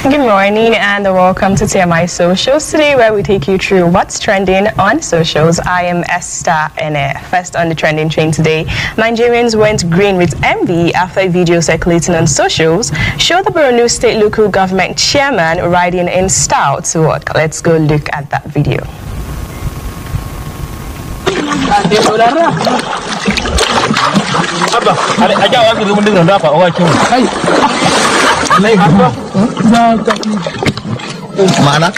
Good morning and welcome to TMI Socials today, where we take you through what's trending on socials. I am Esther Ene. First on the trending train today, Nigerians went green with envy after a video circulating on socials showed the Borno State local government chairman riding in style to work. Let's go look at that video. Mana?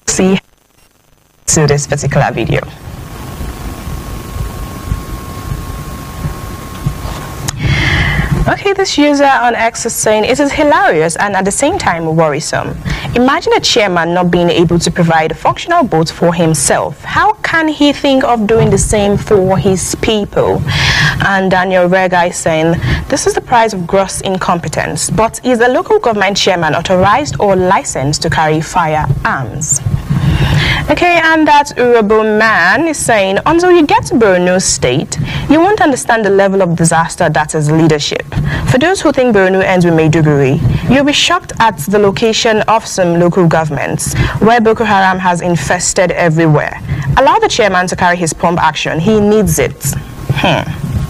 See to this particular video. Okay, this user on X is saying it is hilarious and at the same time worrisome. Imagine a chairman not being able to provide a functional boat for himself. How can he think of doing the same for his people? And Daniel Rega is saying, this is the price of gross incompetence. But is the local government chairman authorized or licensed to carry firearms? Okay, and that Urobo man is saying, until you get to Borno State, you won't understand the level of disaster that is leadership. For those who think Borno ends with Maiduguri, you'll be shocked at the location of some local governments where Boko Haram has infested everywhere. Allow the chairman to carry his pump action. He needs it.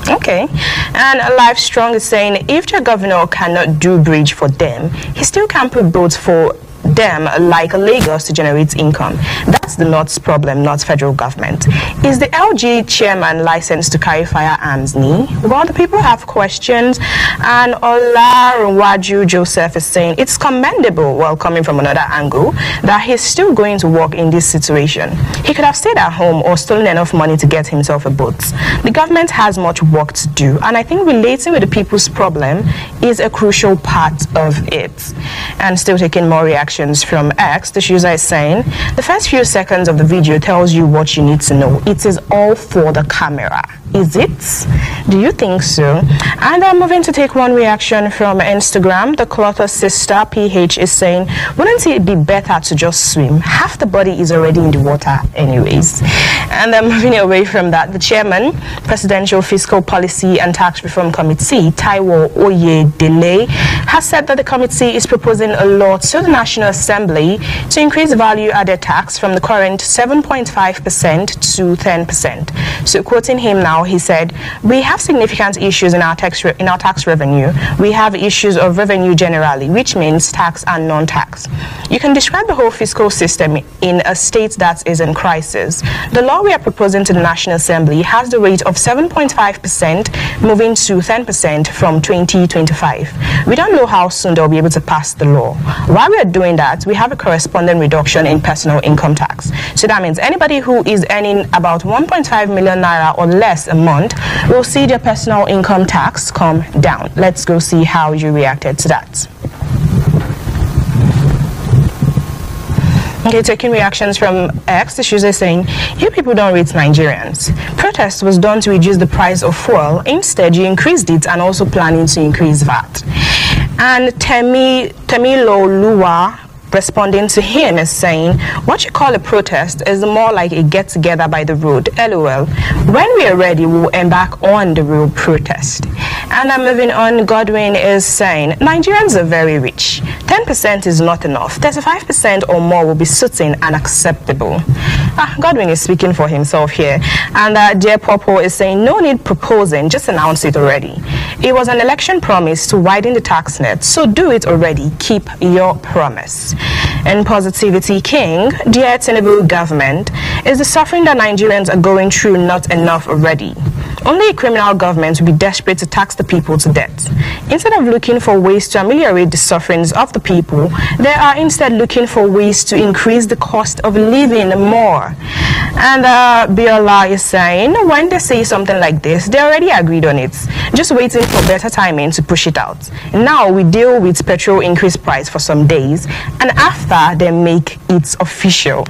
Okay, and Life Strong is saying, if the governor cannot do bridge for them, he still can put boats for them like Lagos to generate income. That's the North's problem, not federal government. Is the LG chairman licensed to carry firearms? Well, the people have questions, and Olarwaju Joseph is saying it's commendable, well, coming from another angle, that he's still going to work in this situation. He could have stayed at home or stolen enough money to get himself a boat. The government has much work to do, and I think relating with the people's problem is a crucial part of it. And still taking more reactions from X, the user is saying, the first few seconds of the video tells you what you need to know. It is all for the camera. Is it? Do you think so? And I'm moving to take one reaction from Instagram. The Clother Sister PH is saying, wouldn't it be better to just swim? Half the body is already in the water anyways. And I'm moving away from that. The chairman, Presidential Fiscal Policy and Tax Reform Committee, Taiwo Oyedele, has said that the committee is proposing a law to the National Assembly to increase value-added tax from the current 7.5% to 10%. So quoting him now, he said, we have significant issues in our tax revenue. We have issues of revenue generally, which means tax and non-tax. You can describe the whole fiscal system in a state that is in crisis. The law we are proposing to the National Assembly has the rate of 7.5% moving to 10% from 2025. We don't know how soon they'll be able to pass the law. While we are doing that, we have a corresponding reduction in personal income tax. So that means anybody who is earning about 1.5 million naira or less a month will see their personal income tax come down. Let's go see how you reacted to that. Okay, taking reactions from X, the user is saying, you people don't rate Nigerians. Protest was done to reduce the price of fuel. Instead, you increased it and also planning to increase VAT. And Temilo Lua, responding to him, is saying, what you call a protest is more like a get-together by the road. LOL. When we are ready, we will embark on the real protest. And I'm moving on. Godwin is saying, Nigerians are very rich. 10% is not enough. 35% or more will be suiting and acceptable. Godwin is speaking for himself here. And Dear Popo is saying, no need proposing, just announce it already. It was an election promise to widen the tax net, so do it already. Keep your promise. And Positivity King, dear Tinubu government, is the suffering that Nigerians are going through not enough already? Only a criminal government will be desperate to tax the people to death. Instead of looking for ways to ameliorate the sufferings of the people, they are instead looking for ways to increase the cost of living more. And Biola is saying, when they say something like this, they already agreed on it, just waiting for better timing to push it out. Now we deal with petrol increase price for some days, and after they make it official.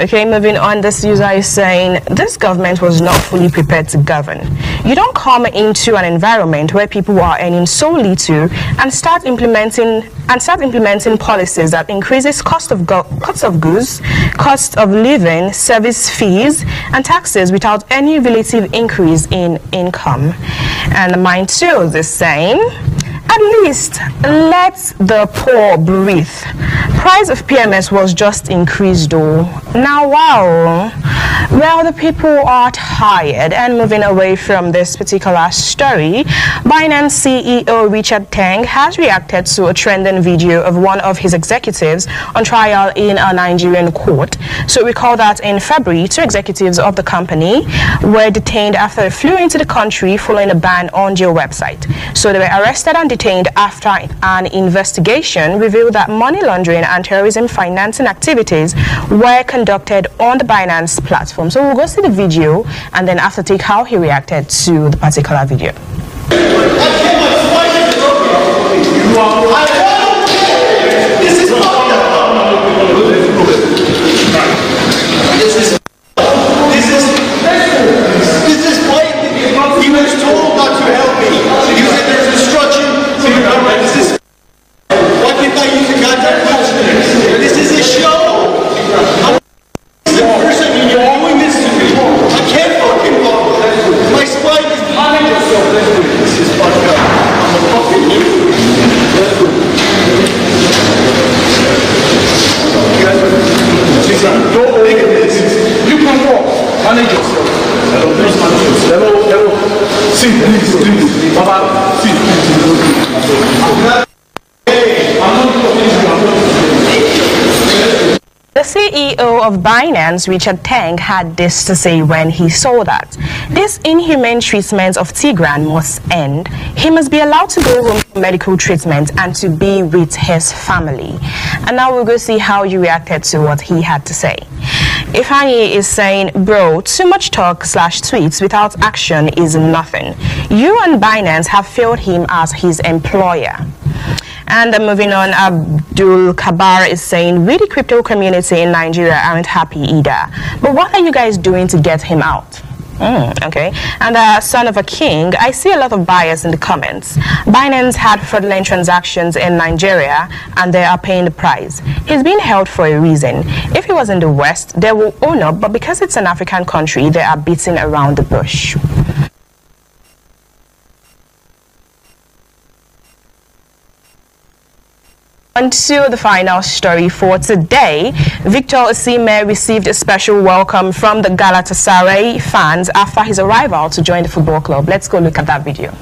Okay, moving on, this user is saying, this government was not fully prepared to govern. You don't come into an environment where people are earning so little and start implementing policies that increases cost of goods, cost of living, service fees, and taxes without any relative increase in income. And mine too is saying, at least let the poor breathe. Price of PMS was just increased though. Now wow. Well, the people are tired. And moving away from this particular story, Binance CEO Richard Teng has reacted to a trending video of one of his executives on trial in a Nigerian court. So recall that in February, 2 executives of the company were detained after they flew into the country following a ban on their website. So they were arrested and detained after an investigation revealed that money laundering and terrorism financing activities were conducted on the Binance platform. So we'll go see the video and then after take how he reacted to the particular video. He was told not to help me. You said there's instruction. So you know, this is. Why can't I use a contact question? This is a show. I'm the person you're doing this to me. I can't fucking walk. My spine is behind yourself. This is fucked up. I'm a fucking you. Don't look at this. You can walk. Manage yourself. Hello. See, please. Baba, see. The CEO of Binance, Richard Teng, had this to say when he saw that this inhumane treatment of Tigran must end. He must be allowed to go home for medical treatment and to be with his family. And now we'll go see how you reacted to what he had to say. Ifani is saying, bro, too much talk / tweets without action is nothing. You and Binance have failed him as his employer. And moving on, Abdul Kabar is saying, we the crypto community in Nigeria aren't happy either. But what are you guys doing to get him out? Okay. And son of a king, I see a lot of bias in the comments. Binance had fraudulent transactions in Nigeria and they are paying the price. He's being held for a reason. If he was in the West, they will own up, but because it's an African country, they are beating around the bush. On to the final story for today. Victor Osimhen received a special welcome from the Galatasaray fans after his arrival to join the football club. Let's go look at that video.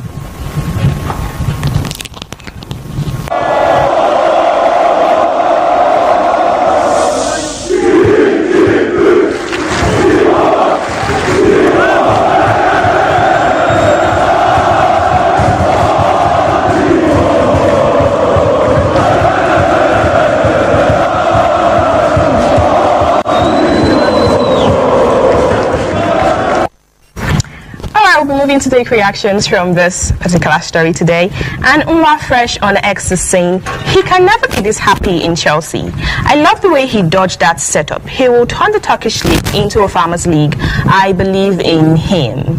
Moving to take reactions from this particular story today. And Umar Fresh on X is saying, he can never be this happy in Chelsea. I love the way he dodged that setup. He will turn the Turkish league into a farmers league. I believe in him.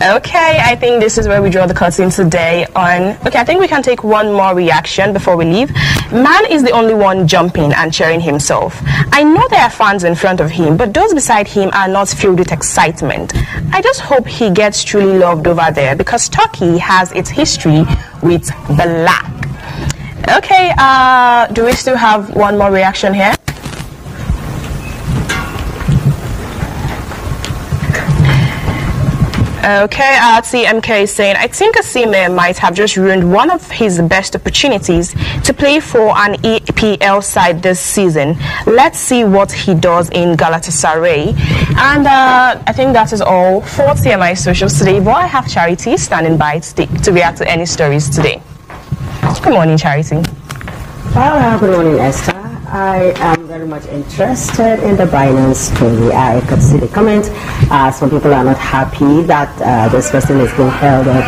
Okay, I think this is where we draw the curtain today on... Okay, I think we can take one more reaction before we leave. Man is the only one jumping and cheering himself. I know there are fans in front of him, but those beside him are not filled with excitement. I just hope he gets truly loved over there, because Turkey has its history with black. Okay, do we still have one more reaction here? Okay, TMK is saying, I think Osimhen might have just ruined one of his best opportunities to play for an EPL side this season. Let's see what he does in Galatasaray. And I think that is all for TMI Socials today. But I have Charity standing by to react to any stories today. Good morning, Charity. Well, good morning, Esther. I am very much interested in the Binance story. I could see the comment. Some people are not happy that this person is being held up.